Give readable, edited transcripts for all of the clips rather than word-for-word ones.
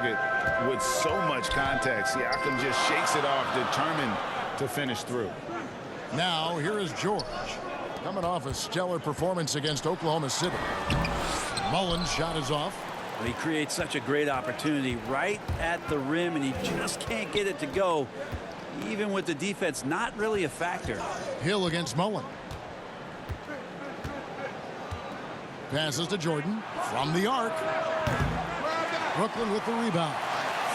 with so much contact. Siakam just shakes it off, determined to finish through. Now here is George, coming off a stellar performance against Oklahoma City. Mullen's shot is off. He creates such a great opportunity right at the rim, and he just can't get it to go, even with the defense not really a factor. Hill against Mullen. Passes to Jordan from the arc. Brooklyn with the rebound.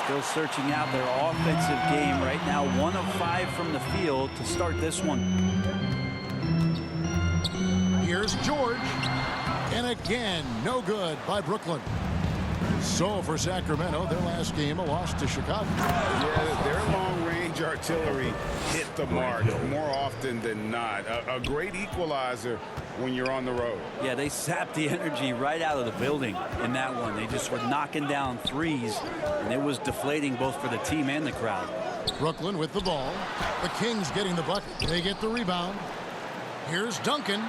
Still searching out their offensive game right now. 1 of 5 from the field to start this one. Here's George. And again, no good by Brooklyn. So for Sacramento, their last game, a loss to Chicago. Yeah, their long-range artillery hit the mark more often than not. A great equalizer when you're on the road. Yeah, they sapped the energy right out of the building in that one. They just were knocking down threes, and it was deflating both for the team and the crowd. Brooklyn with the ball. The Kings getting the bucket. They get the rebound. Here's Duncan.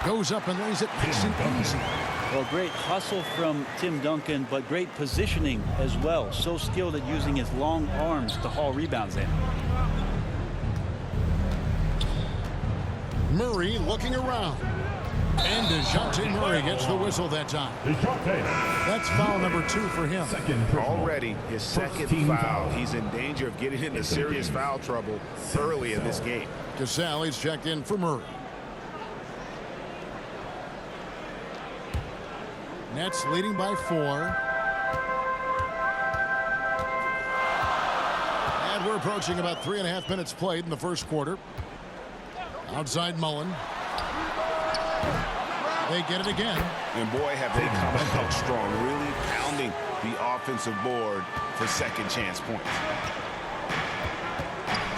Goes up and lays it nice and easy. Well, great hustle from Tim Duncan, but great positioning as well. So skilled at using his long arms to haul rebounds in. Murray looking around. And DeJounte Murray gets the whistle that time. That's foul number 2 for him. Already his second foul. He's in danger of getting into serious foul trouble early in this game. Casale's checked in for Murray. Nets leading by 4. And we're approaching about 3.5 minutes played in the first quarter. Outside Mullen. They get it again. And boy, have they come up strong, really pounding the offensive board for second chance points.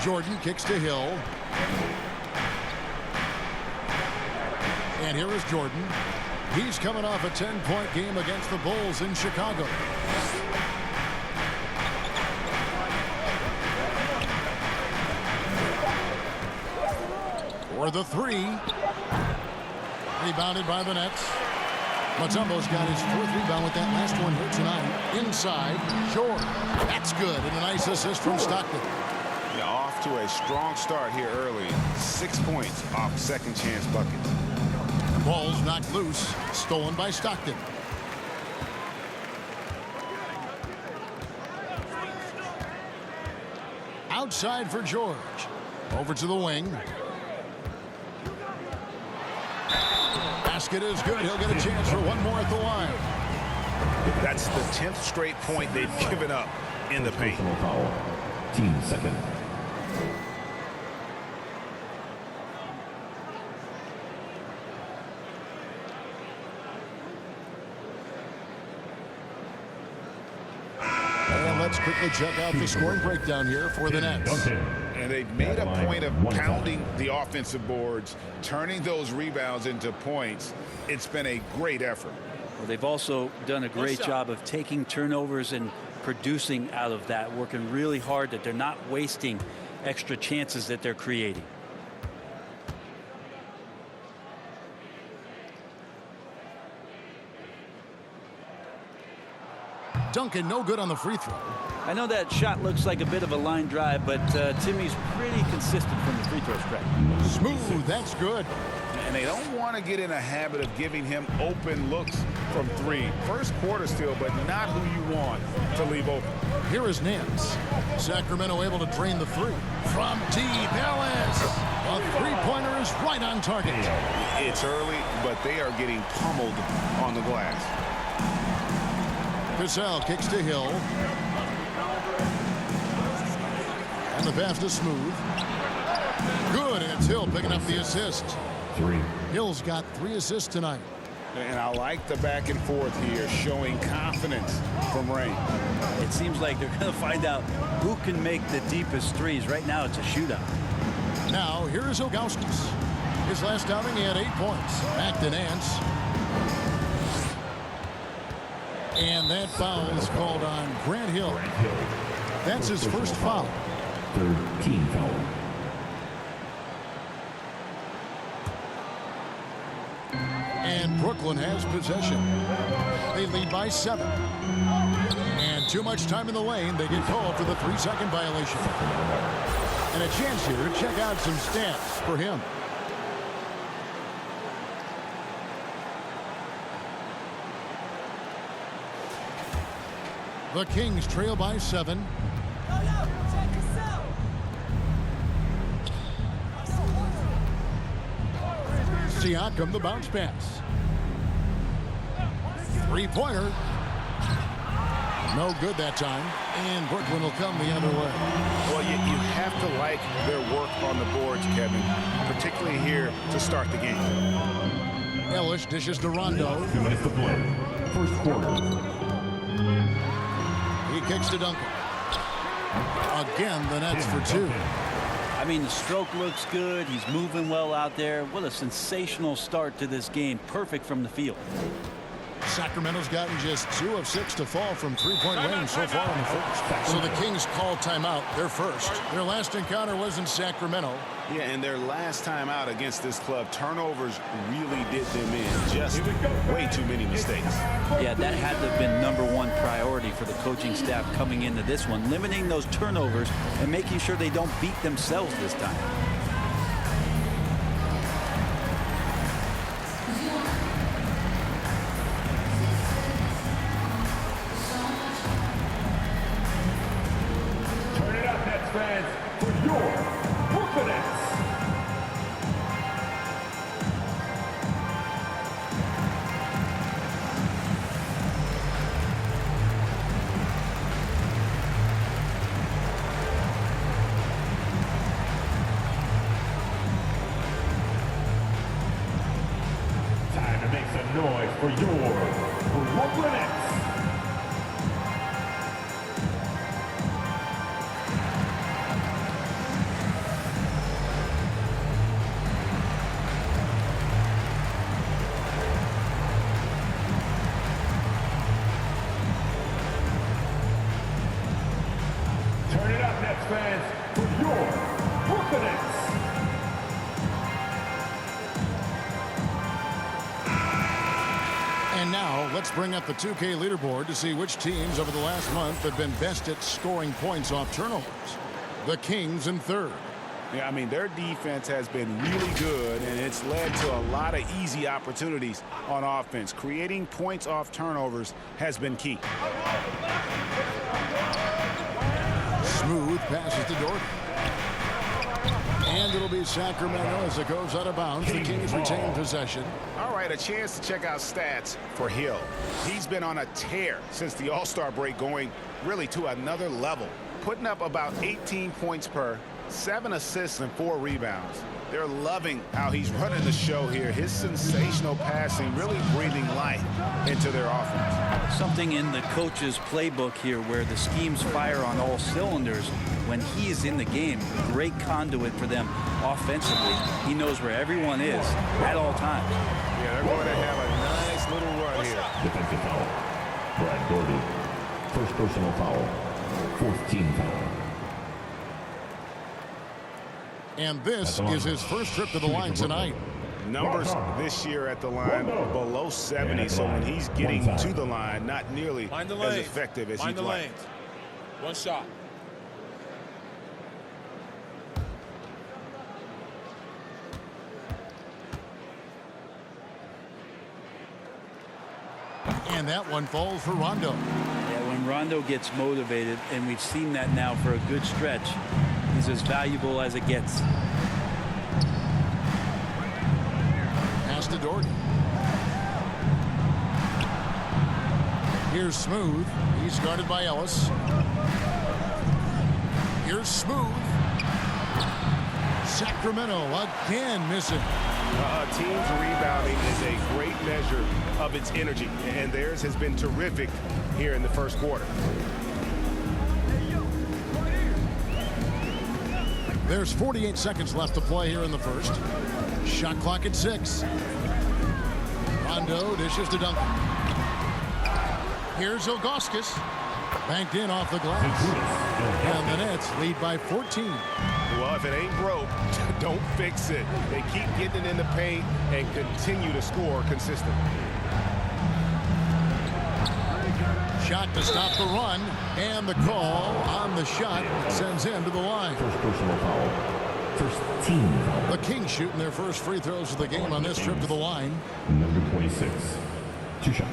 Jordan kicks to Hill. And here is Jordan. He's coming off a 10-point game against the Bulls in Chicago. For the 3. Rebounded by the Nets. Mutombo's got his 4th rebound with that last one here tonight. Inside, George. That's good. And a nice assist from Stockton. Yeah, off to a strong start here early. 6 points off second chance buckets. Ball's knocked loose. Stolen by Stockton. Outside for George. Over to the wing. Basket is good. He'll get a chance for one more at the line. That's the 10th straight point they've given up in the paint. Foul. Team second. Let's quickly check out the scoring breakdown here for the Nets. And they've made a point of pounding the offensive boards, turning those rebounds into points. It's been a great effort. Well, they've also done a great job of taking turnovers and producing out of that, working really hard that they're not wasting extra chances that they're creating. Duncan no good on the free throw. I know that shot looks like a bit of a line drive, but Timmy's pretty consistent from the free throw stretch. Smooth, that's good. And they don't want to get in a habit of giving him open looks from 3. First quarter still, but not who you want to leave open. Here is Nance. Sacramento able to drain the 3. From deep, Ellis. A three-pointer is right on target. It's early, but they are getting pummeled on the glass. Cassell kicks to Hill. And the pass to Smooth. Good, and it's Hill picking up the assist. 3. Hill's got 3 assists tonight. And I like the back and forth here, showing confidence from Rain. It seems like they're going to find out who can make the deepest threes. Right now, it's a shootout. Now, here is Ilgauskas. His last outing, he had 8 points. Back to Nance. And that foul is called on Grant Hill. That's his first foul. 3rd team foul. And Brooklyn has possession. They lead by 7. And too much time in the lane. They get called for the 3-second violation. And a chance here to check out some stats for him. The Kings trail by 7. Siakam, the bounce pass. Three-pointer. No good that time. And Brooklyn will come the other way. Well, you have to like their work on the boards, Kevin, particularly here to start the game. Ellis dishes to Rondo. 2 minutes to play. First quarter. He kicks to Duncan. Again, the Nets for 2. I mean, the stroke looks good. He's moving well out there. What a sensational start to this game. Perfect from the field. Sacramento's gotten just 2 of 6 to fall from three-point range so far in the first. So the Kings call timeout. They're first. Their last encounter was in Sacramento. Yeah, and their last time out against this club, turnovers really did them in. Just way too many mistakes. Yeah, that had to have been #1 priority for the coaching staff coming into this one, limiting those turnovers and making sure they don't beat themselves this time. Turn it up, Nets fans, for your Brooklyn Nets. Time to make some noise for your Brooklyn Nets. Turn it up, Nets fans, for your Brooklyn Nets. And now let's bring up the 2K leaderboard to see which teams over the last month have been best at scoring points off turnovers. The Kings in 3rd. Yeah, I mean, their defense has been really good, and it's led to a lot of easy opportunities on offense. Creating points off turnovers has been key. Smooth passes to Dorton. And it'll be Sacramento as it goes out of bounds. The Kings retain possession. All right, a chance to check out stats for Hill. He's been on a tear since the All-Star break, going really to another level, putting up about 18 points per, 7 assists and 4 rebounds. They're loving how he's running the show here. His sensational passing really breathing life into their offense. Something in the coach's playbook here where the schemes fire on all cylinders. When he is in the game, great conduit for them offensively. He knows where everyone is at all times. Yeah, they're going to have a nice little run here. Defensive foul. Brad Gordon. First personal foul. 4th team foul. And this is his first trip to the line tonight. Numbers this year at the line below 70, so when he's getting to the line, not nearly as effective as he'd like. One shot. And that one falls for Rondo. Yeah, when Rondo gets motivated, and we've seen that now for a good stretch, he's as valuable as it gets. Pass to Dorton. Here's Smooth. He's guarded by Ellis. Here's Smooth. Sacramento again missing. A team's rebounding is a great measure of its energy, and theirs has been terrific here in the first quarter. There's 48 seconds left to play here in the first. Shot clock at 6. Rondo dishes to Duncan. Here's Ilgauskas. Banked in off the glass. And the Nets lead by 14. Well, if it ain't broke, don't fix it. They keep getting it in the paint and continue to score consistently. Shot to stop the run, and the call on the shot sends him to the line. First personal foul. First team foul. The Kings shooting their first free throws of the game on this trip to the line. Number 26. 2 shots.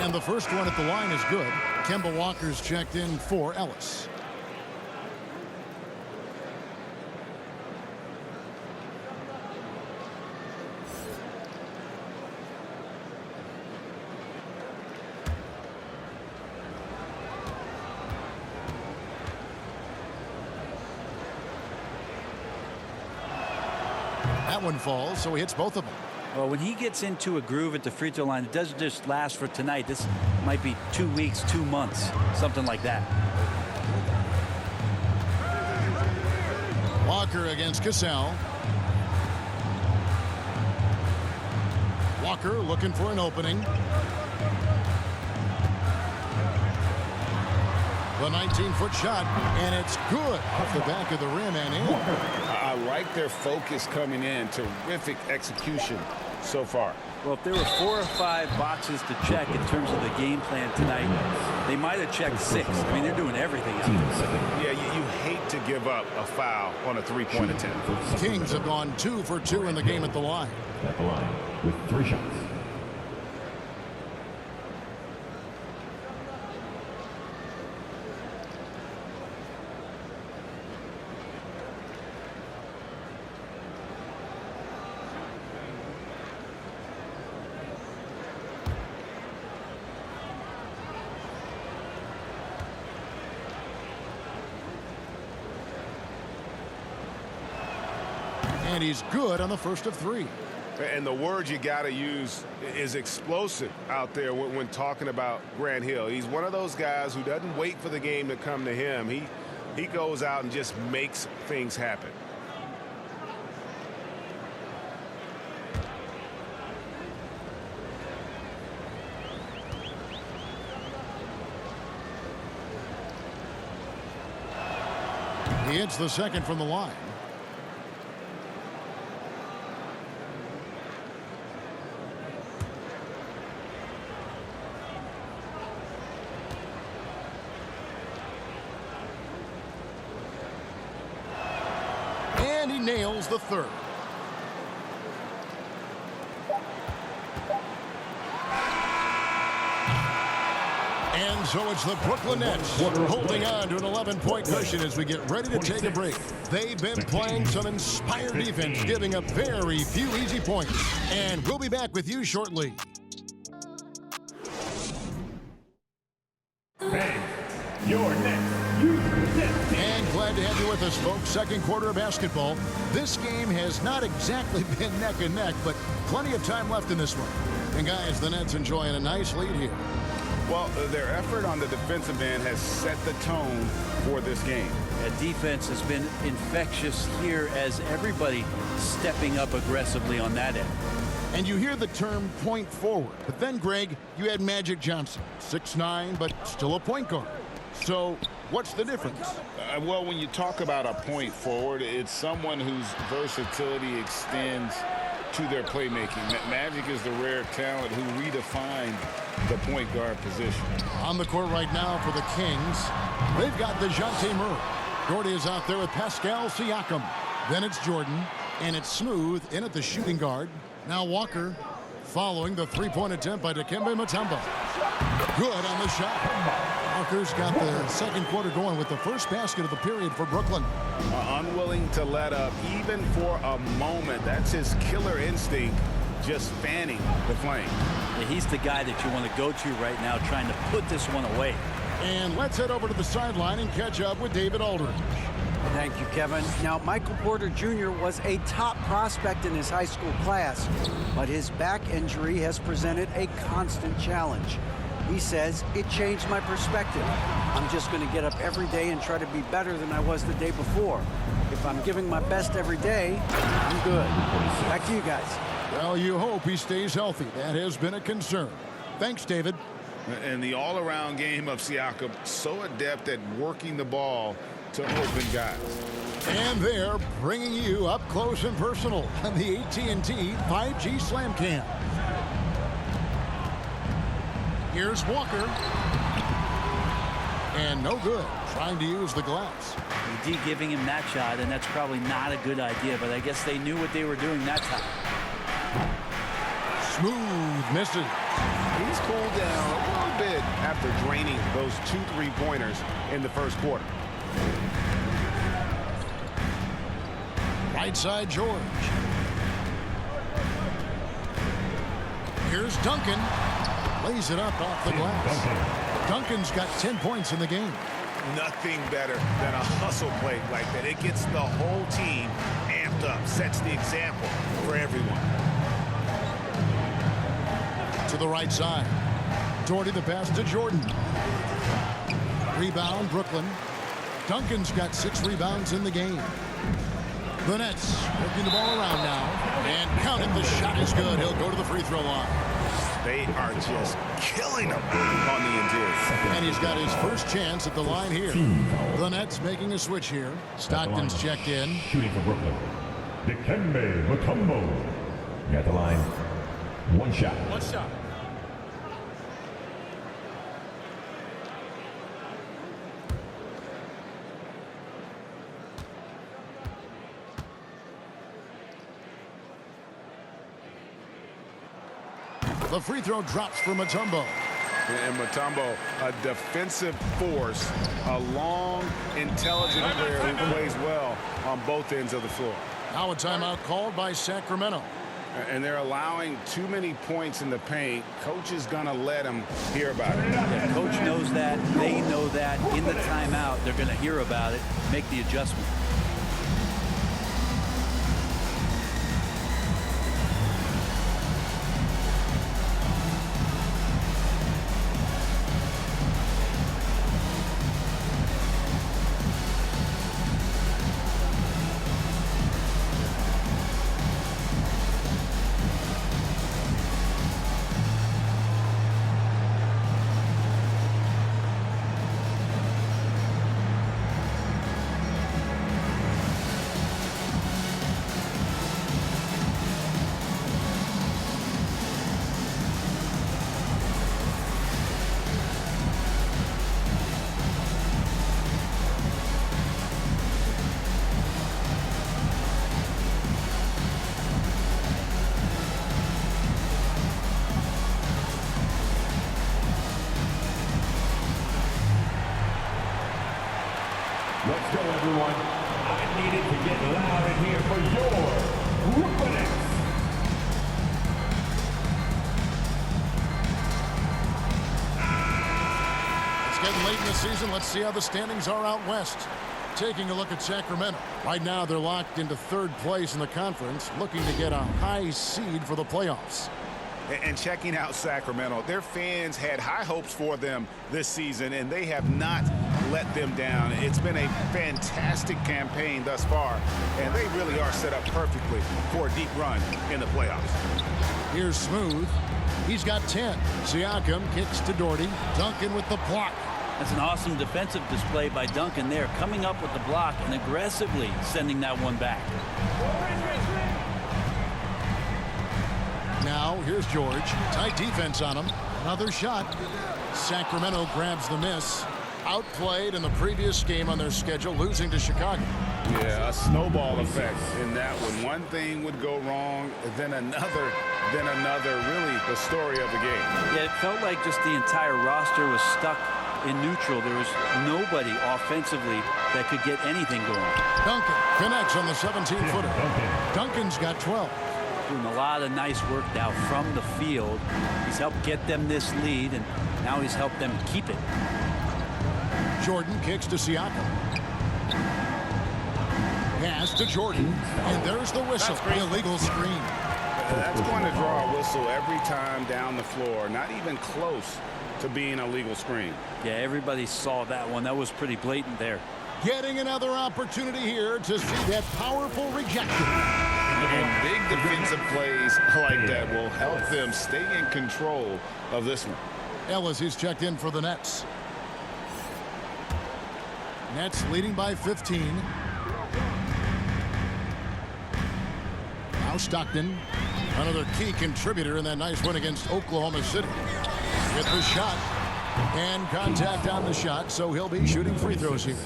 And the first one at the line is good. Kemba Walker's checked in for Ellis. That one falls, so he hits both of them. Well, when he gets into a groove at the free throw line, it doesn't just last for tonight. This might be 2 weeks, 2 months, something like that. Walker against Cassell. Walker looking for an opening. The 19-foot shot, and it's good off the back of the rim and in. I like their focus coming in. Terrific execution so far. Well, if there were 4 or 5 boxes to check in terms of the game plan tonight, they might have checked 6. I mean, they're doing everything out there. Yeah, you hate to give up a foul on a three-point attempt. Kings have gone 2 for 2 in the game at the line. At the line with 3 shots. And he's good on the first of 3. And the word you got to use is explosive out there when talking about Grant Hill. He's one of those guys who doesn't wait for the game to come to him. He goes out and just makes things happen. He hits the second from the line. And he nails the third. And so it's the Brooklyn Nets holding on to an 11-point cushion as we get ready to take a break. They've been playing some inspired defense, giving up very few easy points. And we'll be back with you shortly. Your next. And glad to have you with us, folks. Second quarter of basketball. This game has not exactly been neck and neck, but plenty of time left in this one. And guys, the Nets enjoying a nice lead here. Well, their effort on the defensive end has set the tone for this game. That defense has been infectious here as everybody stepping up aggressively on that end. And you hear the term point forward. But then, Greg, you had Magic Johnson, 6'9", but still a point guard. So what's the difference? Well, when you talk about a point forward, it's someone whose versatility extends to their playmaking. Magic is the rare talent who redefined the point guard position. On the court right now for the Kings, they've got DeJounte Murray. Gordy is out there with Pascal Siakam. Then it's Jordan, and it's Smooth in at the shooting guard. Now Walker following the three-point attempt by Dikembe Mutombo. Good on the shot. Walker's got the second quarter going with the first basket of the period for Brooklyn. Unwilling to let up even for a moment. That's his killer instinct, just fanning the flame. Yeah, he's the guy that you want to go to right now, trying to put this one away. And let's head over to the sideline and catch up with David Aldridge. Thank you, Kevin. Now, Michael Porter Jr. was a top prospect in his high school class, but his back injury has presented a constant challenge. He says, it changed my perspective. I'm just going to get up every day and try to be better than I was the day before. If I'm giving my best every day, I'm good. Back to you guys. Well, you hope he stays healthy. That has been a concern. Thanks, David. And the all-around game of Siakam, so adept at working the ball to open guys. And they're bringing you up close and personal on the AT&T 5G Slam Cam. Here's Walker. And no good. Trying to use the glass. D giving him that shot, and that's probably not a good idea, but I guess they knew what they were doing that time. Smooth misses. He's cooled down a little bit after draining those 2 3-pointers in the first quarter. Right side, George. Here's Duncan. Lays it up off the glass. Duncan's got 10 points in the game. Nothing better than a hustle play like that. It gets the whole team amped up, sets the example for everyone. To the right side. Doherty the pass to Jordan. Rebound, Brooklyn. Duncan's got 6 rebounds in the game. The Nets working the ball around now. And counted. The shot is good. He'll go to the free throw line. They are just killing him on the interior. And he's got his first chance at the line here. The Nets making a switch here. Stockton's checked in. Shooting for Brooklyn. Dikembe Mutombo. At the line. One shot. The free throw drops for Mutombo. And Mutombo, a defensive force, a long, intelligent player who plays well on both ends of the floor. Now a timeout called by Sacramento. And they're allowing too many points in the paint. Coach is going to let them hear about it. Yeah, coach knows that. They know that. In the timeout, they're going to hear about it, make the adjustment. Let's go, everyone. I needed to get loud in here for your Brooklyn Nets. It's getting late in the season. Let's see how the standings are out west. Taking a look at Sacramento. Right now, they're locked into 3rd place in the conference, looking to get a high seed for the playoffs. And checking out Sacramento, their fans had high hopes for them this season, and they have not let them down. It's been a fantastic campaign thus far, and they really are set up perfectly for a deep run in the playoffs. Here's Smooth. He's got 10. Siakam kicks to Doherty. Duncan with the block. That's an awesome defensive display by Duncan there, coming up with the block and aggressively sending that one back. Now, here's George. Tight defense on him. Another shot. Sacramento grabs the miss. Outplayed in the previous game on their schedule, losing to Chicago. Yeah, a snowball effect in that one. One thing would go wrong, then another, really the story of the game. Yeah, it felt like just the entire roster was stuck in neutral. There was nobody offensively that could get anything going. Duncan connects on the 17-footer. Duncan's got 12. Doing a lot of nice work now from the field. He's helped get them this lead, and now he's helped them keep it. Jordan kicks to Siakam. Pass to Jordan. And there's the whistle. The illegal screen. That's going to draw a whistle every time down the floor. Not even close to being a legal screen. Yeah, everybody saw that one. That was pretty blatant there. Getting another opportunity here to see that powerful rejection. And big defensive plays like that will help them stay in control of this one. Ellis is checked in for the Nets. Nets leading by 15. Now Stockton, another key contributor in that nice win against Oklahoma City. Get the shot and contact on the shot, so he'll be shooting free throws here.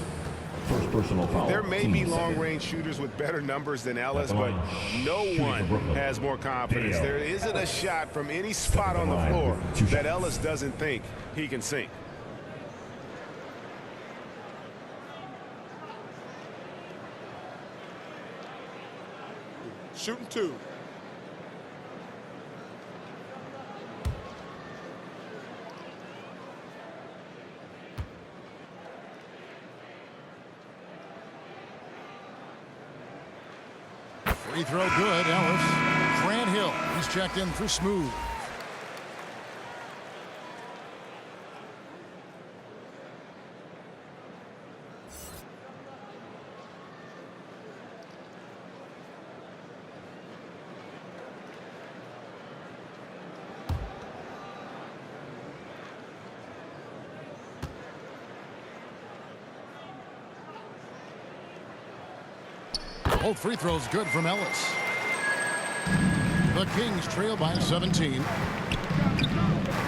First personal foul. There may be Team long-range shooters with better numbers than Ellis, but no Shooting one for Brooklyn. has more confidence. Dale. There isn't a shot from any spot on the line floor with 2 that shots. Ellis doesn't think he can sink. Shooting 2. Free throw good, Ellis. Grant Hill, he's checked in for Smooth. Both free throws good from Ellis. The Kings trail by 17.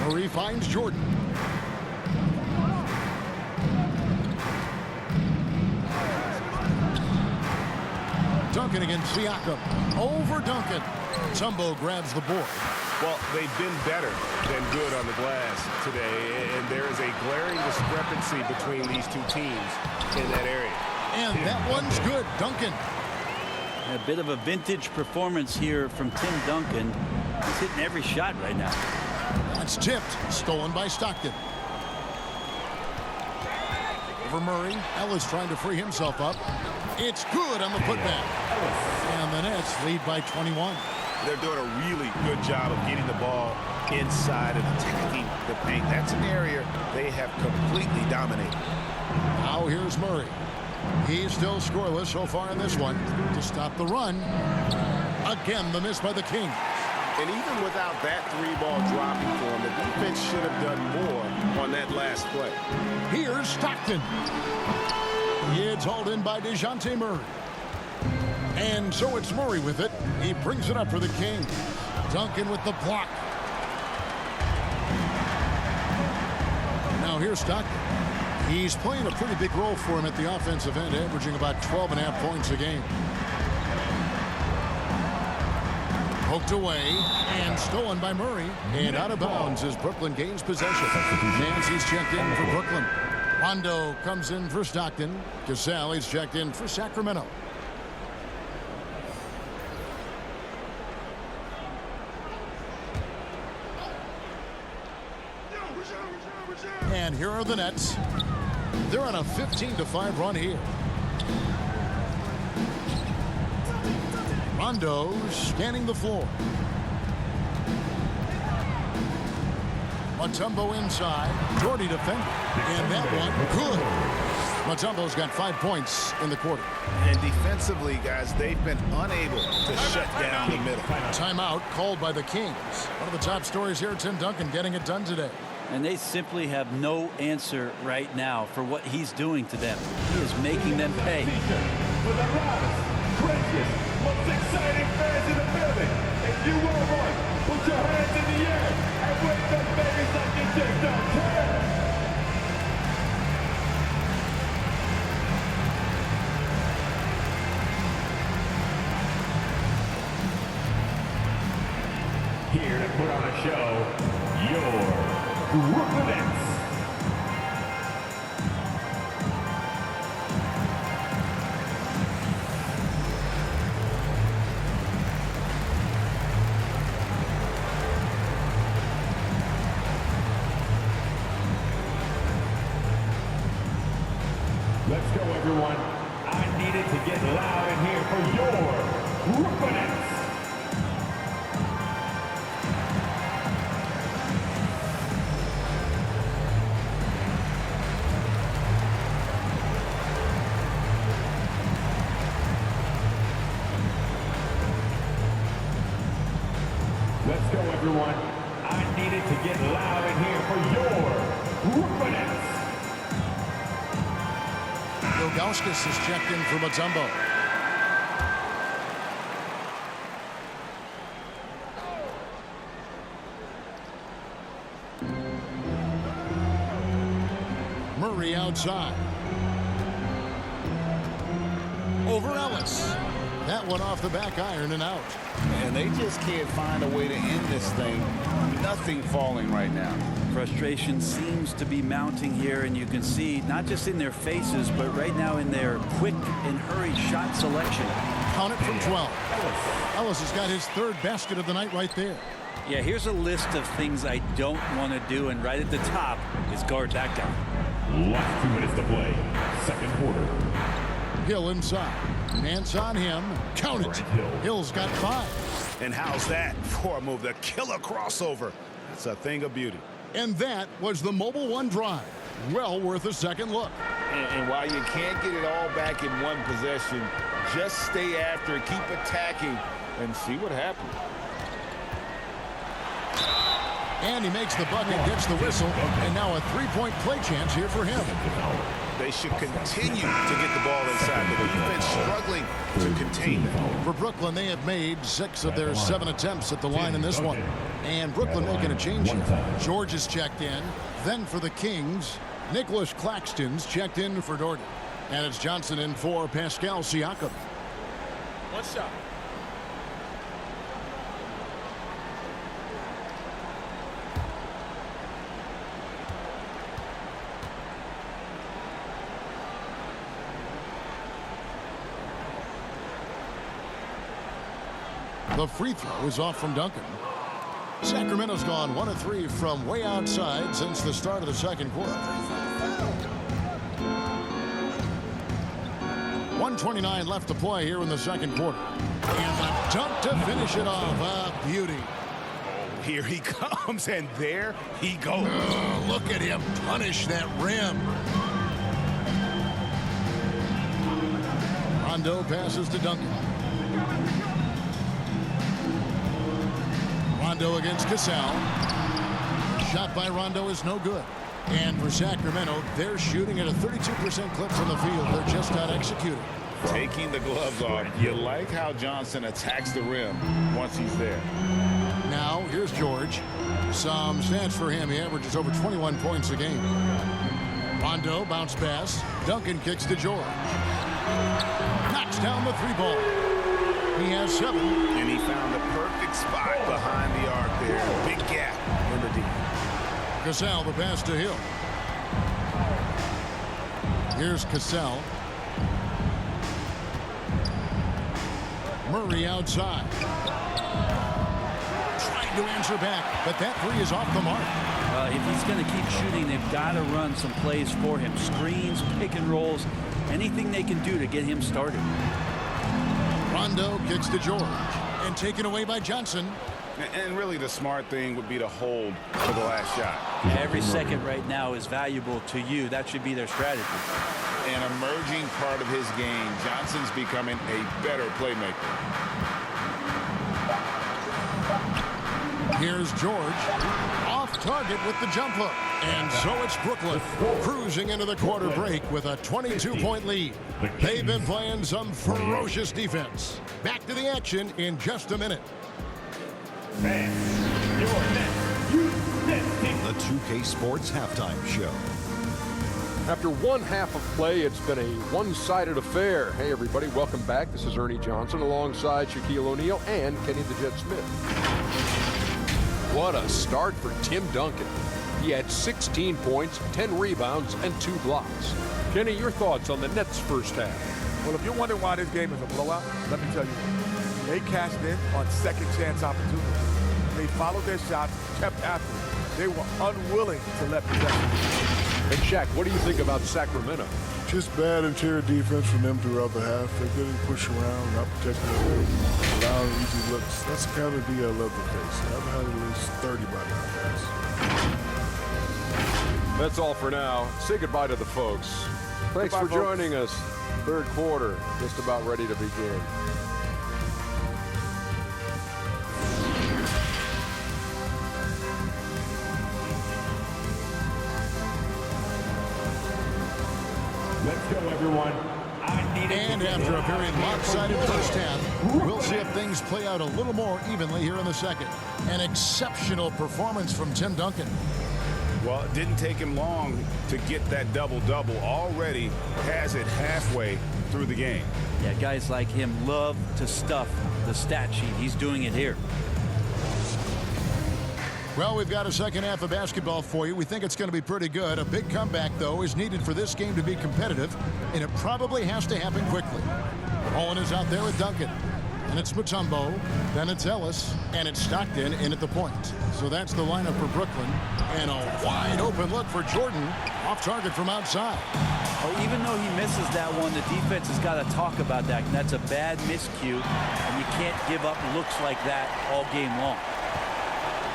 Murray finds Jordan. Duncan against Siakam. Over Duncan. Tumbo grabs the board. Well, they've been better than good on the glass today, and there is a glaring discrepancy between these two teams in that area. And that one's good. Duncan. A bit of a vintage performance here from Tim Duncan. He's hitting every shot right now. That's tipped. Stolen by Stockton. Over Murray. Ellis trying to free himself up. It's good on the putback. And the Nets lead by 21. They're doing a really good job of getting the ball inside and attacking the paint. That's an area they have completely dominated. Now here's Murray. He's still scoreless so far in this one. To stop the run. Again, the miss by the Kings. And even without that three ball dropping for him, the defense should have done more on that last play. Here's Stockton. It's hauled in by DeJounte Murray. And so it's Murray with it. He brings it up for the Kings. Duncan with the block. Now here's Stockton. He's playing a pretty big role for him at the offensive end, averaging about 12.5 points a game. Poked away and stolen by Murray. And out of bounds as Brooklyn gains possession. Nancy's checked in for Brooklyn. Rondo comes in for Stockton. Cassell is checked in for Sacramento. And here are the Nets. They're on a 15-5 run here. Rondo scanning the floor. Mutombo inside. Jordy defending. And that one good. Mutombo's got 5 points in the quarter. And defensively, guys, they've been unable to shut down the middle. Timeout called by the Kings. One of the top stories here, Tim Duncan getting it done today. And they simply have no answer right now for what he's doing to them. He is making them pay. For the loudest, craziest, most exciting fans in the building. If you were one, put your hands in the air and wave them babies like you just don't care. Here to put on a show, your Brooklyn Nets. Let's go, everyone. I needed to get loud in here for your Brooklyn Nets. get loud in here for your Brooklyn Nets. Ilgauskas is checked in for Mutombo. Murray outside. Over Ellis. That one off the back iron and out. And they just can't find a way to end this thing. Nothing falling right now. Frustration seems to be mounting here, and you can see not just in their faces, but right now in their quick and hurried shot selection. Count it from 12. Ellis has got his third basket of the night right there. Yeah, here's a list of things I don't want to do, and right at the top is guard that guy. Last 2 minutes to play. Second quarter. Hill inside. Man's on him. Count it. Hill's got 5. And how's that for a move? The killer crossover. It's a thing of beauty. And that was the Mobile One drive. Well worth a second look. And while you can't get it all back in one possession, just stay after it, keep attacking, and see what happens. And he makes the bucket, gets the whistle, and now a three-point play chance here for him. They should continue to get the ball inside. The defense struggling to contain them. For Brooklyn, they have made 6 of their 7 attempts at the line in this one. And Brooklyn making a change here. George is checked in. Then for the Kings, Nicholas Claxton's checked in for Dort. And it's Johnson in for Pascal Siakam. One shot. The free throw is off from Duncan. Sacramento's gone 1 of 3 from way outside since the start of the second quarter. 1:29 left to play here in the second quarter. And a dunk to finish it off. A beauty. Here he comes, and there he goes. Oh, look at him punish that rim. Rondo passes to Duncan. Rondo against Cassell. Shot by Rondo is no good. And for Sacramento, they're shooting at a 32% clip from the field. They're just not executing. Taking the gloves off. You like how Johnson attacks the rim once he's there. Now, here's George. Some stats for him. He averages over 21 points a game. Rondo bounce pass. Duncan kicks to George. Knocks down the 3-ball. He has 7. And he found the perfect spot behind the arc there. Big gap in the deep. Cassell, the pass to Hill. Here's Cassell. Murray outside. Trying to answer back, but that 3 is off the mark. If he's going to keep shooting, they've got to run some plays for him. Screens, pick and rolls, anything they can do to get him started. Rondo kicks to George and taken away by Johnson. And really the smart thing would be to hold for the last shot. Every second right now is valuable to you. That should be their strategy. An emerging part of his game. Johnson's becoming a better playmaker. Here's George. Off target with the jump hook. And so it's Brooklyn cruising into the quarter break with a 22-point lead. They've been playing some ferocious defense. Back to the action in just a minute. Fans, your Nets, you Nets team. The 2K Sports Halftime Show. After one half of play, it's been a one-sided affair. Hey, everybody, welcome back. This is Ernie Johnson alongside Shaquille O'Neal and Kenny the Jet Smith. What a start for Tim Duncan. He had 16 points, 10 rebounds, and 2 blocks. Kenny, your thoughts on the Nets' first half? Well, if you're wondering why this game is a blowout, let me tell you. They cashed in on second chance opportunities. They followed their shots, kept after it. They were unwilling to let possession. And Shaq, what do you think about Sacramento? Just bad interior defense from them throughout the half. They didn't push around, not protecting the rim, allowing easy looks. That's the kind of D I love to face. I've had at least 30 by now, guys. That's all for now. Say goodbye to the folks. Thanks for joining us. Third quarter, just about ready to begin. go, everyone. And after a very lopsided first half, we'll see if things play out a little more evenly here in the second. An exceptional performance from Tim Duncan. Well, it didn't take him long to get that double-double. Already has it halfway through the game. Yeah, guys like him love to stuff the stat sheet. He's doing it here. Well, we've got a second half of basketball for you. We think it's going to be pretty good. A big comeback, though, is needed for this game to be competitive, and it probably has to happen quickly. Owen is out there with Duncan. And it's Mutombo, then it's Ellis, and it's Stockton in at the point. So that's the lineup for Brooklyn. And a wide open look for Jordan, off target from outside. Oh, even though he misses that one, the defense has got to talk about that. That's a bad miscue, and you can't give up looks like that all game long.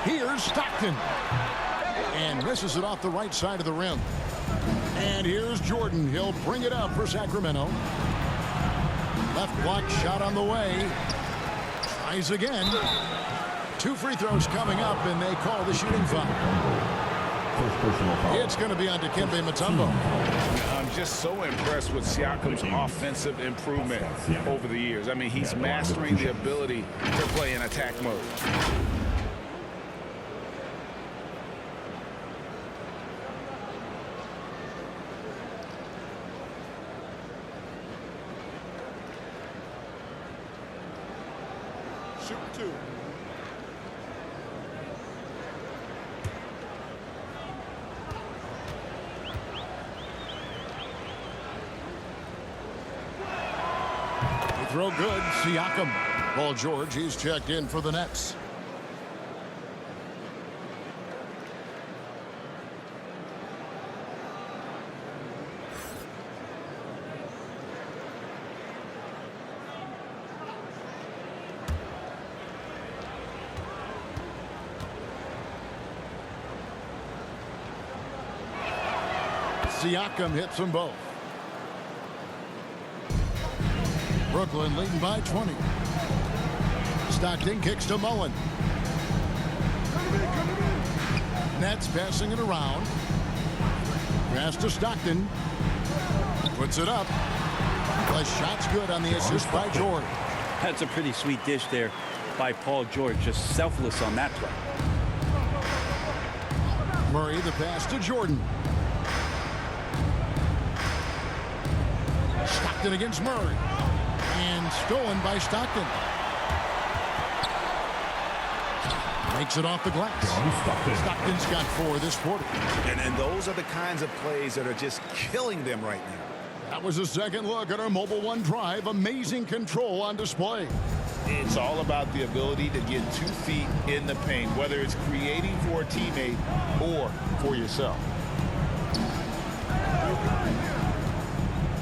Here's Stockton. And misses it off the right side of the rim. And here's Jordan. He'll bring it up for Sacramento. Left block shot on the way. Tries again. 2 free throws coming up, and they call the shooting foul. First personal foul. It's going to be on Dikembe Mutombo. I'm just so impressed with Siakam's offensive improvement over the years. I mean, he's mastering the ability to play in attack mode. Shoot 2. Throw good. Siakam. Paul George, he's checked in for the Nets. Siakam hits them both. Brooklyn leading by 20. Stockton kicks to Mullen. Nets passing it around. Pass to Stockton. Puts it up. The shot's good on the assist by George. That's a pretty sweet dish there by Paul George. Just selfless on that play. Murray the pass to Jordan. Stockton against Murray. And stolen by Stockton. Makes it off the glass. Stockton's got 4 this quarter. And those are the kinds of plays that are just killing them right now. That was a second look at our Mobile One drive. Amazing control on display. It's all about the ability to get 2 feet in the paint, whether it's creating for a teammate or for yourself.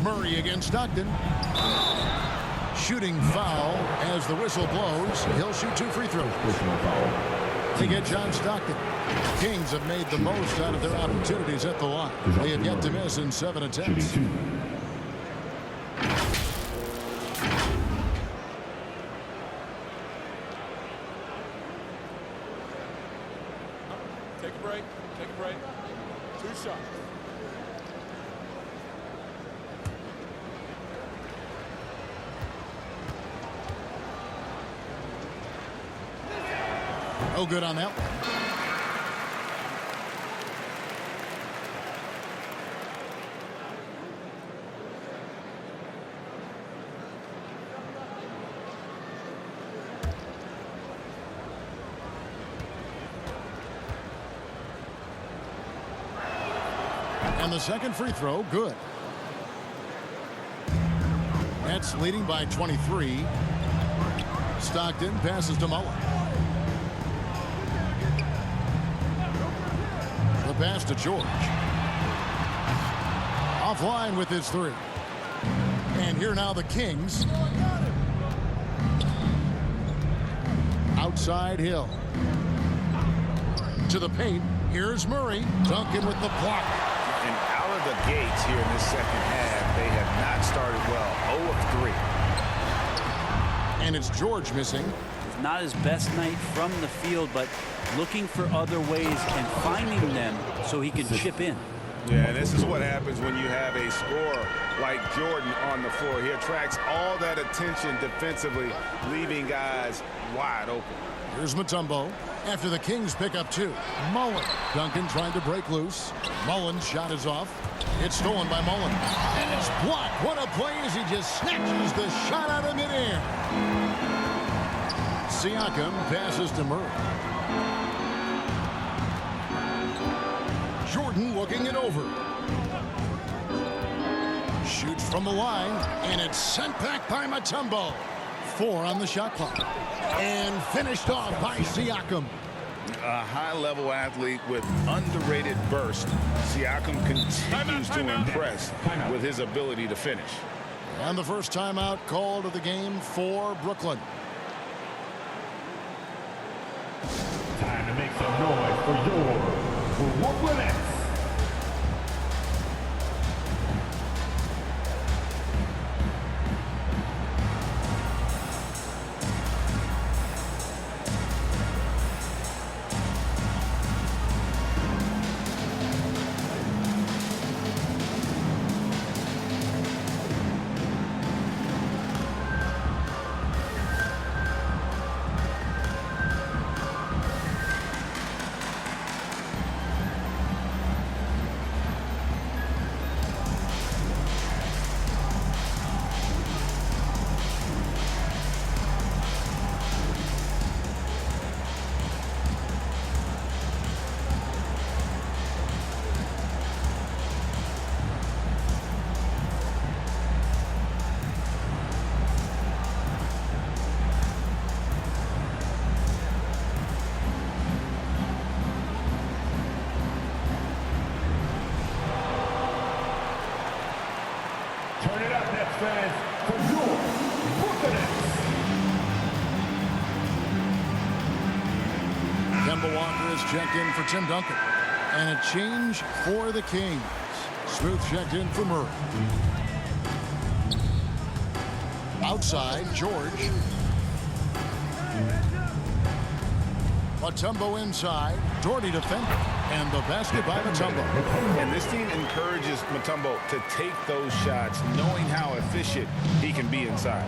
Murray against Stockton. Shooting foul as the whistle blows. He'll shoot 2 free throws. To get John Stockton. Kings have made the most out of their opportunities at the line. They have yet to miss in 7 attempts. Take a break. Take a break. 2 shots. No good on that one. And the second free throw, good. Nets leading by 23. Stockton passes to Mullen. The pass to George. Offline with his 3. And here now the Kings. Outside Hill. To the paint. Here's Murray. Duncan with the block. And out of the gates here in this second half, they have not started well. 0 of 3. And it's George missing. Not his best night from the field, but looking for other ways and finding them so he can chip in. Yeah, and this is what happens when you have a scorer like Jordan on the floor. He attracts all that attention defensively, leaving guys wide open. Here's Mutombo. After the Kings pick up 2. Mullen. Duncan trying to break loose. Mullen's shot is off. It's stolen by Mullen. And it's blocked. What a play as he just snatches the shot out of midair. Siakam passes to Murray. Jordan looking it over. Shoots from the line, and it's sent back by Mutombo. 4 on the shot clock. And finished off by Siakam. A high-level athlete with underrated burst. Siakam continues to impress with his ability to finish. And the first timeout called of the game for Brooklyn. Time to make some noise for your Brooklyn Nets. Turn it up, Nets fans, for your Brooklyn Nets. Kemba Walker is checked in for Tim Duncan. And a change for the Kings. Smooth checked in for Murray. Outside, George. Mutombo inside. Doherty defender. And the basket by Mutombo. And this team encourages Mutombo to take those shots, knowing how efficient he can be inside.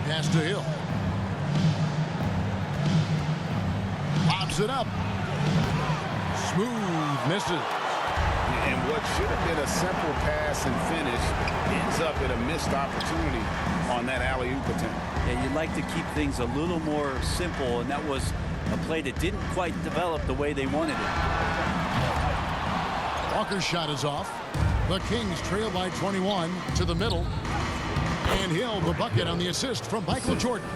Pass to Hill. Lobs it up. Smooth misses. And what should have been a simple pass and finish ends up in a missed opportunity on that alley-oop attempt. Yeah, you'd like to keep things a little more simple, and that was a play that didn't quite develop the way they wanted it. Walker's shot is off. The Kings trail by 21 to the middle. And Hill, the bucket on the assist from Michael Jordan.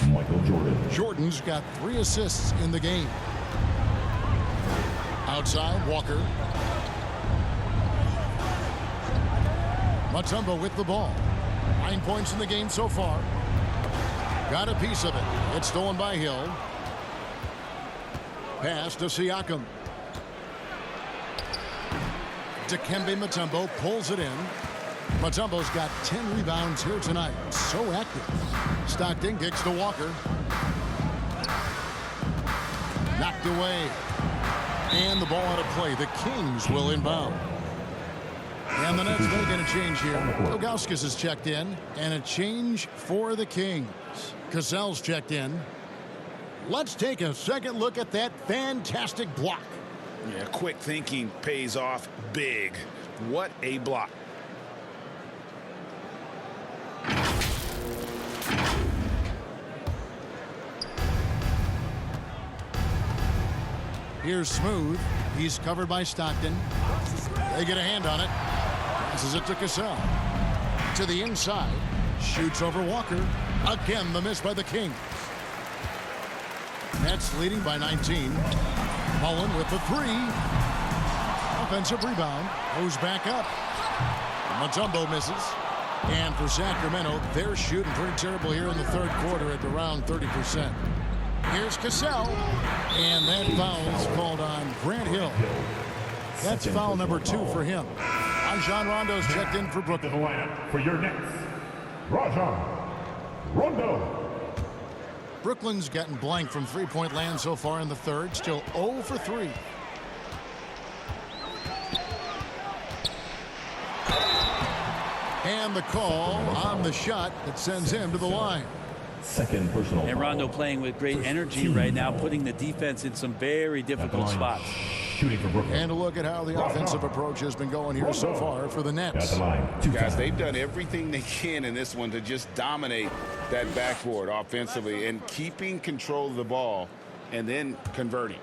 Michael Jordan. Jordan's got 3 assists in the game. Outside, Walker. Mutombo with the ball. 9 points in the game so far. Got a piece of it. It's stolen by Hill. Pass to Siakam. Dikembe Mutombo pulls it in. Mutombo's got 10 rebounds here tonight. So active. Stockton kicks to Walker. Knocked away. And the ball out of play. The Kings will inbound. And the Nets making a change here. Ilgauskas is checked in. And a change for the Kings. Cassell's checked in. Let's take a second look at that fantastic block. Yeah, quick thinking pays off big. What a block. Here's Smooth. He's covered by Stockton. They get a hand on it. Passes it to Cassell. To the inside. Shoots over Walker. Again, the miss by the Kings. Nets leading by 19. Mullen with the 3. Offensive rebound. Goes back up. Mutombo misses. And for Sacramento, they're shooting pretty terrible here in the third quarter at around 30%. Here's Cassell. And that foul is called on Grant Hill. That's foul number 2 for him. Rajon Rondo's checked in for Brooklyn. The lineup for your Nets, Rajon Rondo. Brooklyn's gotten blank from three-point land so far in the third. Still 0 for 3. the call on the shot that sends him to the line. Second personal And foul. Rondo playing with great energy right now, putting the defense in some very difficult spots. Shooting for Brooklyn. And a look at how the offensive approach has been going here so far for the At Nets. the line. Two Guys, fouls. they've done everything they can in this one to just dominate that backboard offensively and keeping control of the ball and then converting.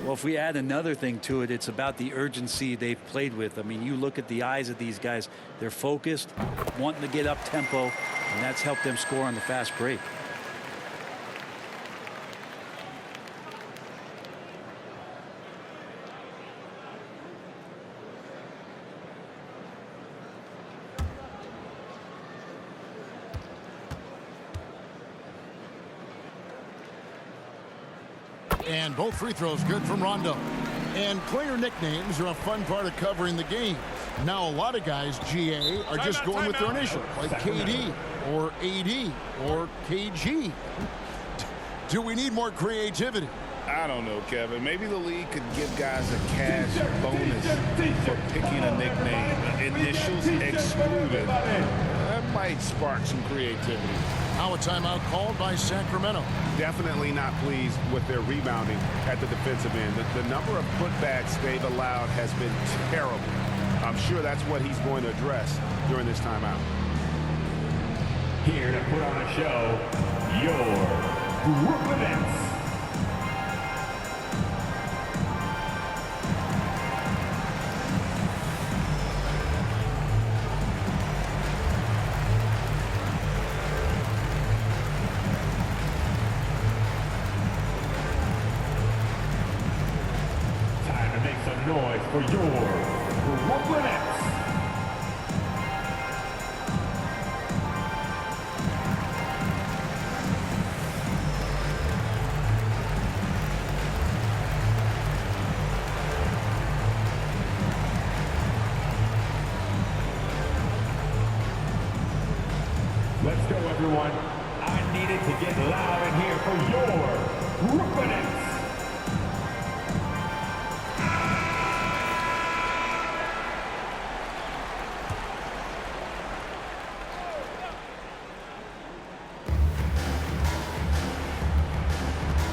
Well, if we add another thing to it, it's about the urgency they've played with. I mean, you look at the eyes of these guys. They're focused, wanting to get up tempo, and that's helped them score on the fast break. And both free throws good from Rondo. And player nicknames are a fun part of covering the game. Now a lot of guys, GA, are just going with their initials, like KD or AD or KG. Do we need more creativity? I don't know, Kevin. Maybe the league could give guys a cash bonus for picking a nickname. Initials excluded. That might spark some creativity. Now a timeout called by Sacramento. Definitely not pleased with their rebounding at the defensive end. The number of putbacks they've allowed has been terrible. I'm sure that's what he's going to address during this timeout. Here to put on a show, your Brooklyn Nets. Time to make some noise for your Brooklyn Nets. Let's go, everyone. I needed to get loud in here for your Brooklyn Nets.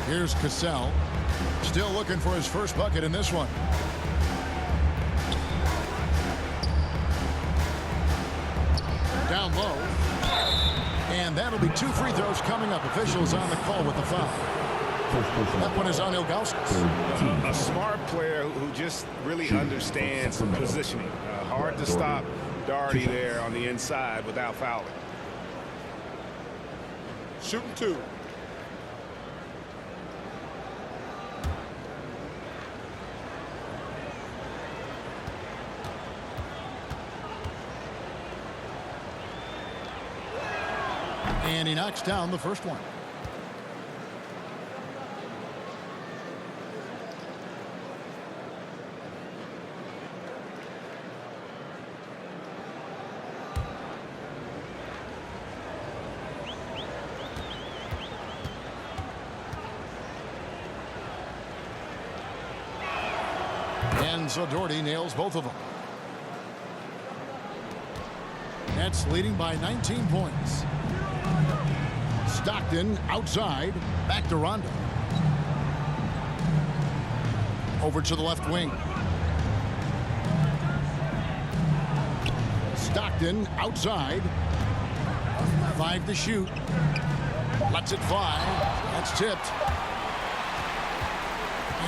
Here's Cassell. Still looking for his first bucket in this one. Down low. And that'll be 2 free throws coming up. Officials on the call with the foul. That one is on Ilgauskas. A smart player who just really understands positioning. Hard to stop Doherty there on the inside without fouling. Shooting 2. And he knocks down the first one. And so Doherty nails both of them. Nets leading by 19 points. Stockton outside, back to Rondo. Over to the left wing. Stockton outside. 5 to shoot. Lets it fly. That's tipped.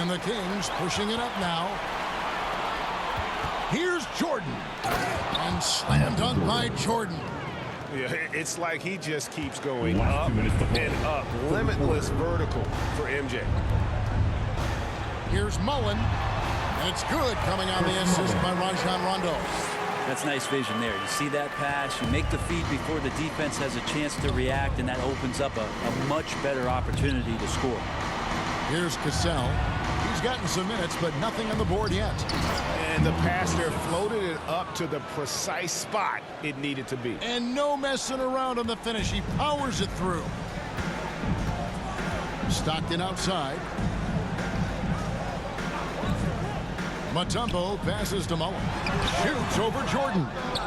And the Kings pushing it up now. Here's Jordan. And slam dunk by Jordan. Yeah, it's like he just keeps going up and up. Limitless vertical for MJ. Here's Mullen. And it's good coming on the assist by Rajon Rondo. That's nice vision there. You see that pass, you make the feed before the defense has a chance to react, and that opens up a much better opportunity to score. Here's Cassell. He's gotten some minutes, but nothing on the board yet. And the pass there floated it up to the precise spot it needed to be. And no messing around on the finish. He powers it through. Stockton outside. Mutombo passes to Mullen. Shoots over Jordan.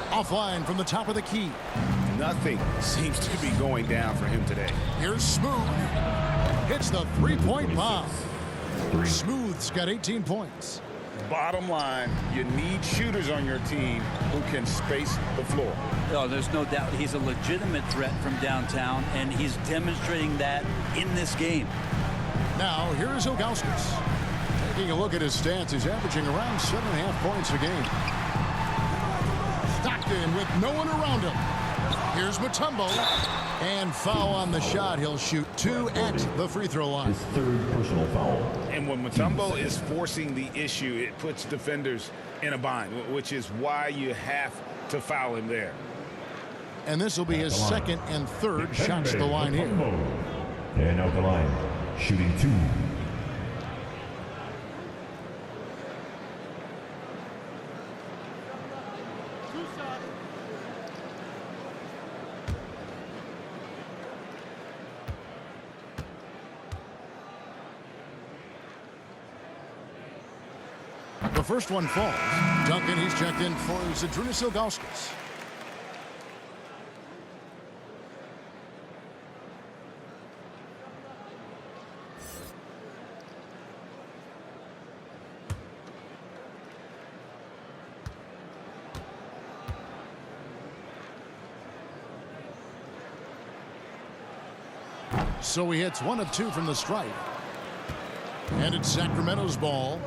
Offline from the top of the key. Nothing seems to be going down for him today. Here's Smooth. Hits the three-point bomb. Smooth's got 18 points. Bottom line, you need shooters on your team who can space the floor. Oh, there's no doubt he's a legitimate threat from downtown, and he's demonstrating that in this game. Now, here's Ilgauskas. Taking a look at his stats, he's averaging around 7.5 points a game. Stockton with no one around him. Here's Mutombo. And foul on the shot. He'll shoot 2 at the free throw line. His third personal foul. And when Mutombo is forcing the issue, it puts defenders in a bind, which is why you have to foul him there. And this will be his second and third shots at the line here. And out the line, shooting 2. The first one falls. Duncan, he's checked in for Zydrunas Ilgauskas. So he hits 1 of 2 from the stripe. And it's Sacramento's ball.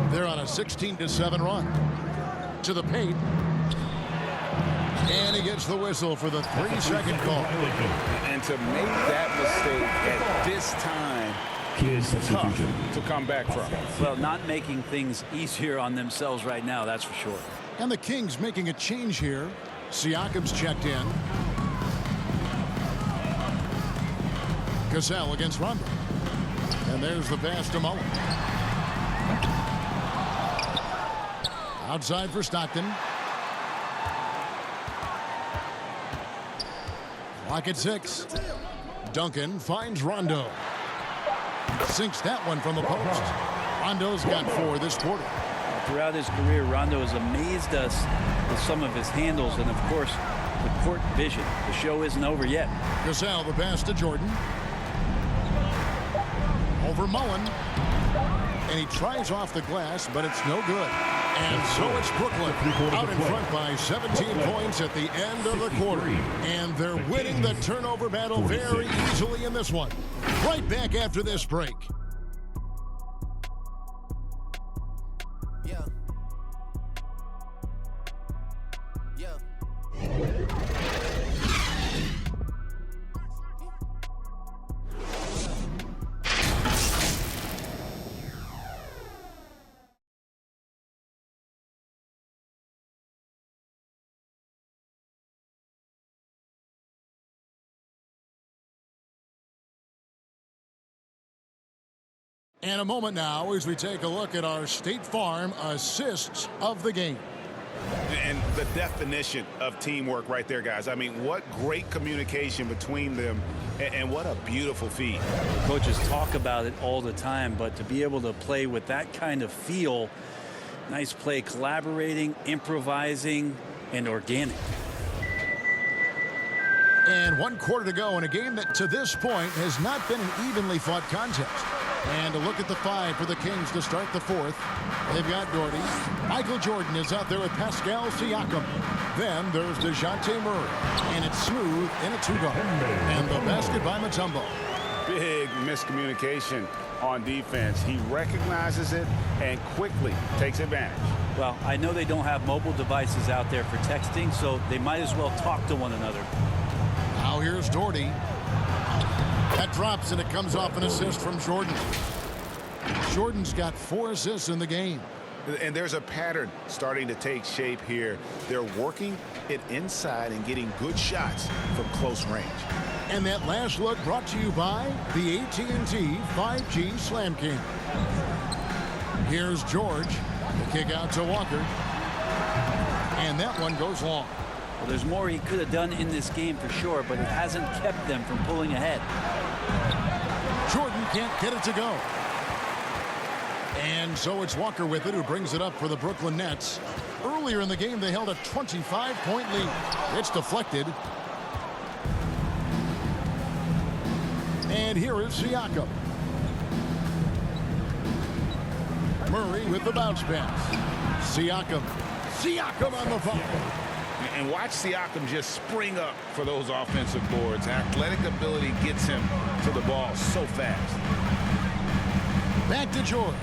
They're on a 16-7 run. To the paint. And he gets the whistle for the 3-second call. And to make that mistake at this time, tough to come back from. Well, not making things easier on themselves right now, that's for sure. And the Kings making a change here. Siakam's checked in. Cassell against Rondo. And there's the pass to Mullen. Outside for Stockton. Clock at 6. Duncan finds Rondo. Sinks that one from the post. Rondo's got 4 this quarter. Throughout his career, Rondo has amazed us with some of his handles and, of course, the court vision. The show isn't over yet. Cassell, the pass to Jordan. Over Mullen. And he tries off the glass, but it's no good. And so it's Brooklyn out in front by 17 points at the end of the quarter. And they're winning the turnover battle very easily in this one. Right back after this break. Yeah. And a moment now as we take a look at our State Farm assists of the game. And the definition of teamwork right there, guys. I mean, what great communication between them, and what a beautiful feed. Coaches talk about it all the time, but to be able to play with that kind of feel, nice play, collaborating, improvising, and organic. And 1 quarter to go in a game that to this point has not been an evenly fought contest. And a look at the 5 for the Kings to start the 4th. They've got Doherty. Michael Jordan is out there with Pascal Siakam. Then there's DeJounte Murray. And it's Smooth in a 2-guard. And the basket by Mutombo. Big miscommunication on defense. He recognizes it and quickly takes advantage. Well, I know they don't have mobile devices out there for texting, so they might as well talk to one another. Now here's Doherty. That drops, and it comes off an assist from Jordan. Jordan's got 4 assists in the game. And there's a pattern starting to take shape here. They're working it inside and getting good shots from close range. And that last look brought to you by the AT&T 5G Slam King. Here's George. The kick out to Walker. And that one goes long. Well, there's more he could have done in this game for sure, but it hasn't kept them from pulling ahead. Jordan can't get it to go. And so it's Walker with it, who brings it up for the Brooklyn Nets. Earlier in the game, they held a 25-point lead. It's deflected. And here is Siakam. Murray with the bounce pass. Siakam on the foul. And watch Siakam just spring up for those offensive boards. Athletic ability gets him to the ball so fast. Back to George.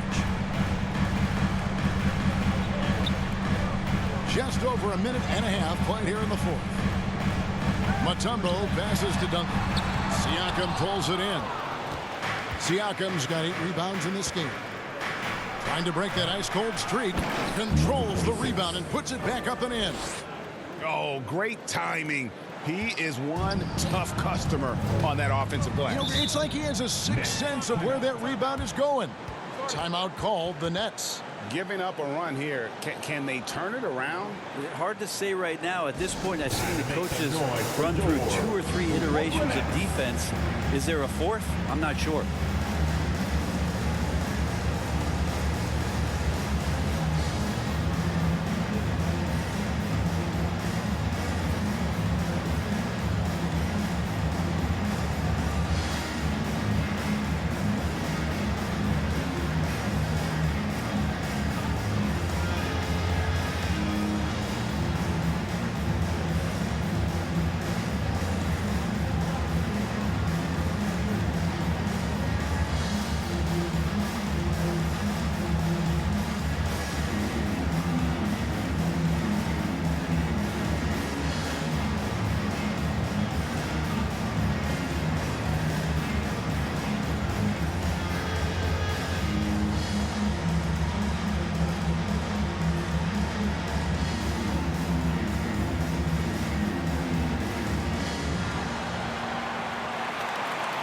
Just over a minute and a half played here in the fourth. Mutombo passes to Duncan. Siakam pulls it in. Siakam's got 8 rebounds in this game. Trying to break that ice-cold streak. Controls the rebound and puts it back up and in. Oh, great timing. He is one tough customer on that offensive glass. You know, it's like he has a sixth sense of where that rebound is going. Timeout called, the Nets. Giving up a run here. Can they turn it around? Hard to say right now. At this point, I've seen the coaches run through 2 or 3 iterations of defense. Is there a fourth? I'm not sure.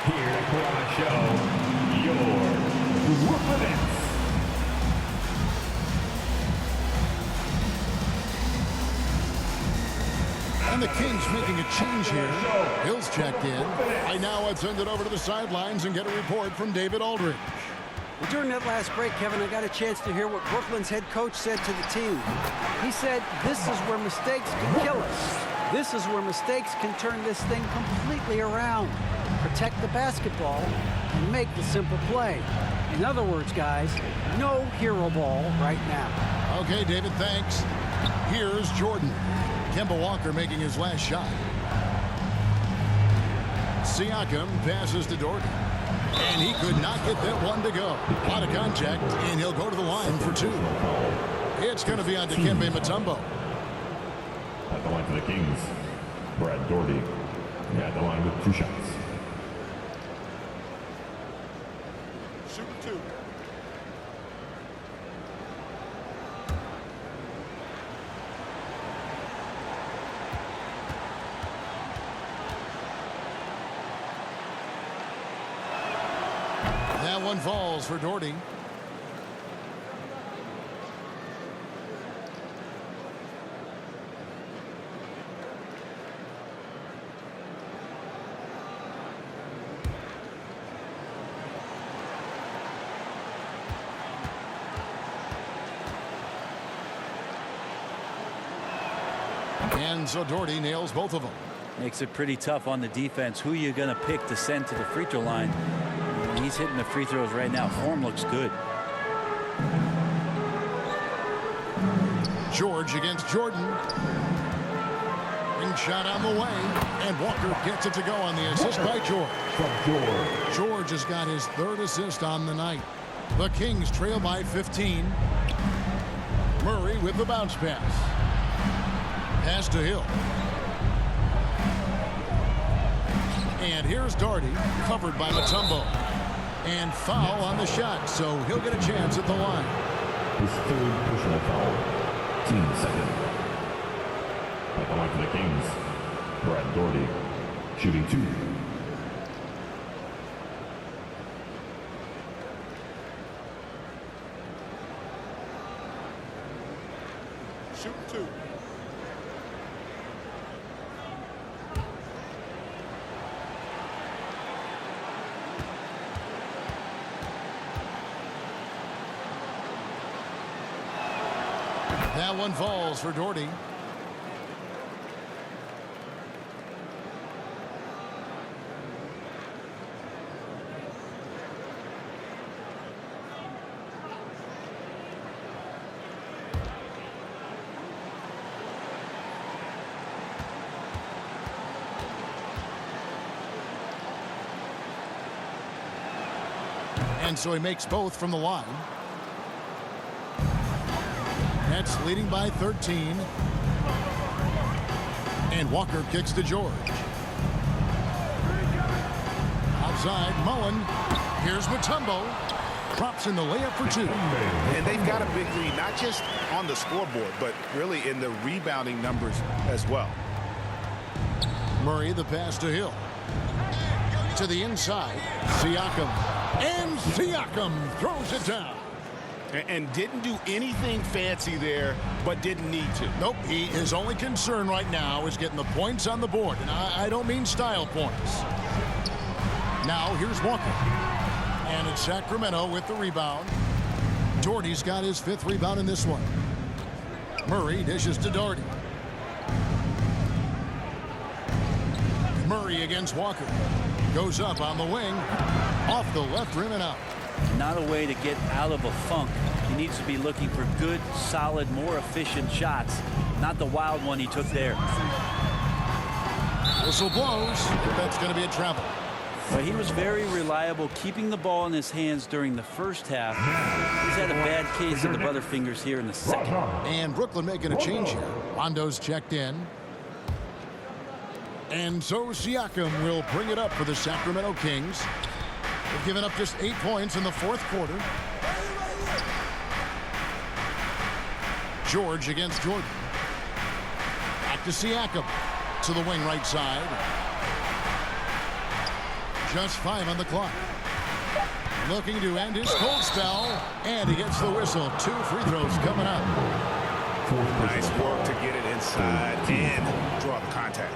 Here to put on a show, your Brooklyn Nets. And the Kings making a change here. Hill's checked in. I now have send it over to the sidelines and get a report from David Aldridge. Well, during that last break, Kevin, I got a chance to hear what Brooklyn's head coach said to the team. He said, this is where mistakes can kill us. This is where mistakes can turn this thing completely around. Protect the basketball and make the simple play. In other words, guys, no hero ball right now. Okay, David, thanks. Here's Jordan. Kemba Walker making his last shot. Siakam passes to Jordan. And he could not get that one to go. Out of contact, and he'll go to the line for 2. It's going to be on Dikembe Mutombo. At the line for the Kings, Brad Daugherty. At the line with 2 shots. Shoot 2. That one falls for Daugherty. And so Daugherty nails both of them. Makes it pretty tough on the defense. Who you going to pick to send to the free throw line? He's hitting the free throws right now. Form looks good. George against Jordan. Ring shot on the way. And Walker gets it to go on the assist by George. George has got his 3rd assist on the night. The Kings trail by 15. Murray with the bounce pass. Pass to Hill. And here's Daugherty, covered by Mutombo. And foul on the shot, so he'll get a chance at the line. His 3rd personal foul. Team 2nd. At the line for the Kings, Brad Daugherty, shooting 2. Shoot 2. That one falls for Doherty. And so he makes both from the line. Nets leading by 13. And Walker kicks to George. Outside, Mullen. Here's Mutombo. Drops in the layup for two. And they've got a big lead, not just on the scoreboard, but really in the rebounding numbers as well. Murray, the pass to Hill. To the inside. Siakam. And Siakam throws it down. And didn't do anything fancy there, but didn't need to. Nope, his only concern right now is getting the points on the board. And I don't mean style points. Now here's Walker. And it's Sacramento with the rebound. Doherty's got his 5th rebound in this one. Murray dishes to Doherty. Murray against Walker. Goes up on the wing. Off the left rim and out. Not a way to get out of a funk. He needs to be looking for good, solid, more efficient shots. Not the wild one he took there. Whistle blows. That's going to be a travel. But he was very reliable, keeping the ball in his hands during the first half. He's had a bad case of the butterfingers here in the second. And Brooklyn making a change here. Rondo's checked in. And so Siakam will bring it up for the Sacramento Kings. They've given up just 8 points in the 4th quarter. George against Jordan. Back to Siakam. To the wing right side. Just 5 on the clock. Looking to end his cold spell. And he gets the whistle. 2 free throws coming up. Nice work to get it inside and draw the contact.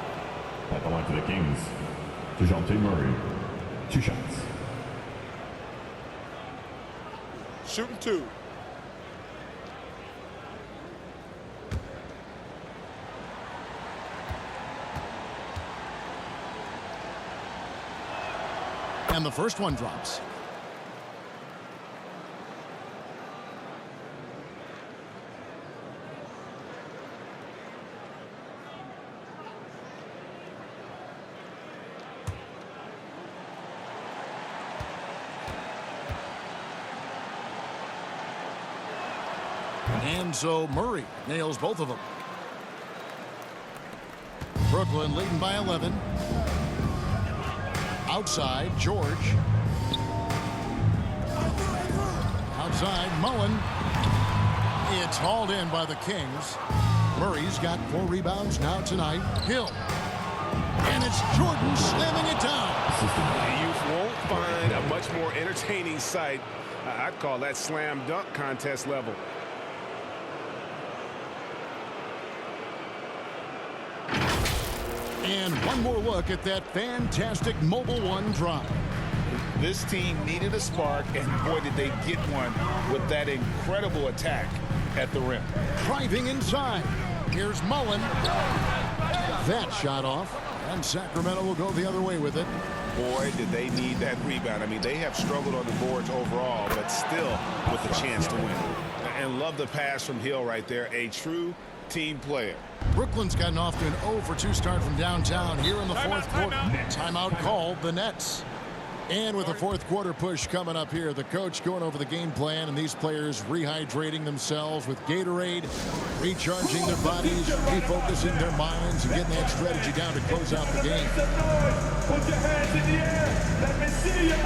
At the line for the Kings, DeJounte Murray, 2 shots. Shooting 2. And the first one drops. And so Murray nails both of them. Brooklyn leading by 11. Outside, George. Outside, Mullen. It's hauled in by the Kings. Murray's got 4 rebounds now tonight. Hill. And it's Jordan slamming it down. You won't find a much more entertaining sight. I'd call that slam dunk contest level. And one more look at that fantastic Mobile One drive. This team needed a spark, and boy, did they get one with that incredible attack at the rim. Driving inside. Here's Mullen. That shot off, and Sacramento will go the other way with it. Boy, did they need that rebound. I mean, they have struggled on the boards overall, but still with a chance to win. And love the pass from Hill right there. A true team player. Brooklyn's gotten off to an 0 for 2 start from downtown here in the 4th quarter. Timeout called the Nets. And with the 4th quarter push coming up here, the coach going over the game plan and these players rehydrating themselves with Gatorade, recharging their bodies, refocusing their minds, and getting that strategy down to close out the game. Put your hands in the air. Let me see ya.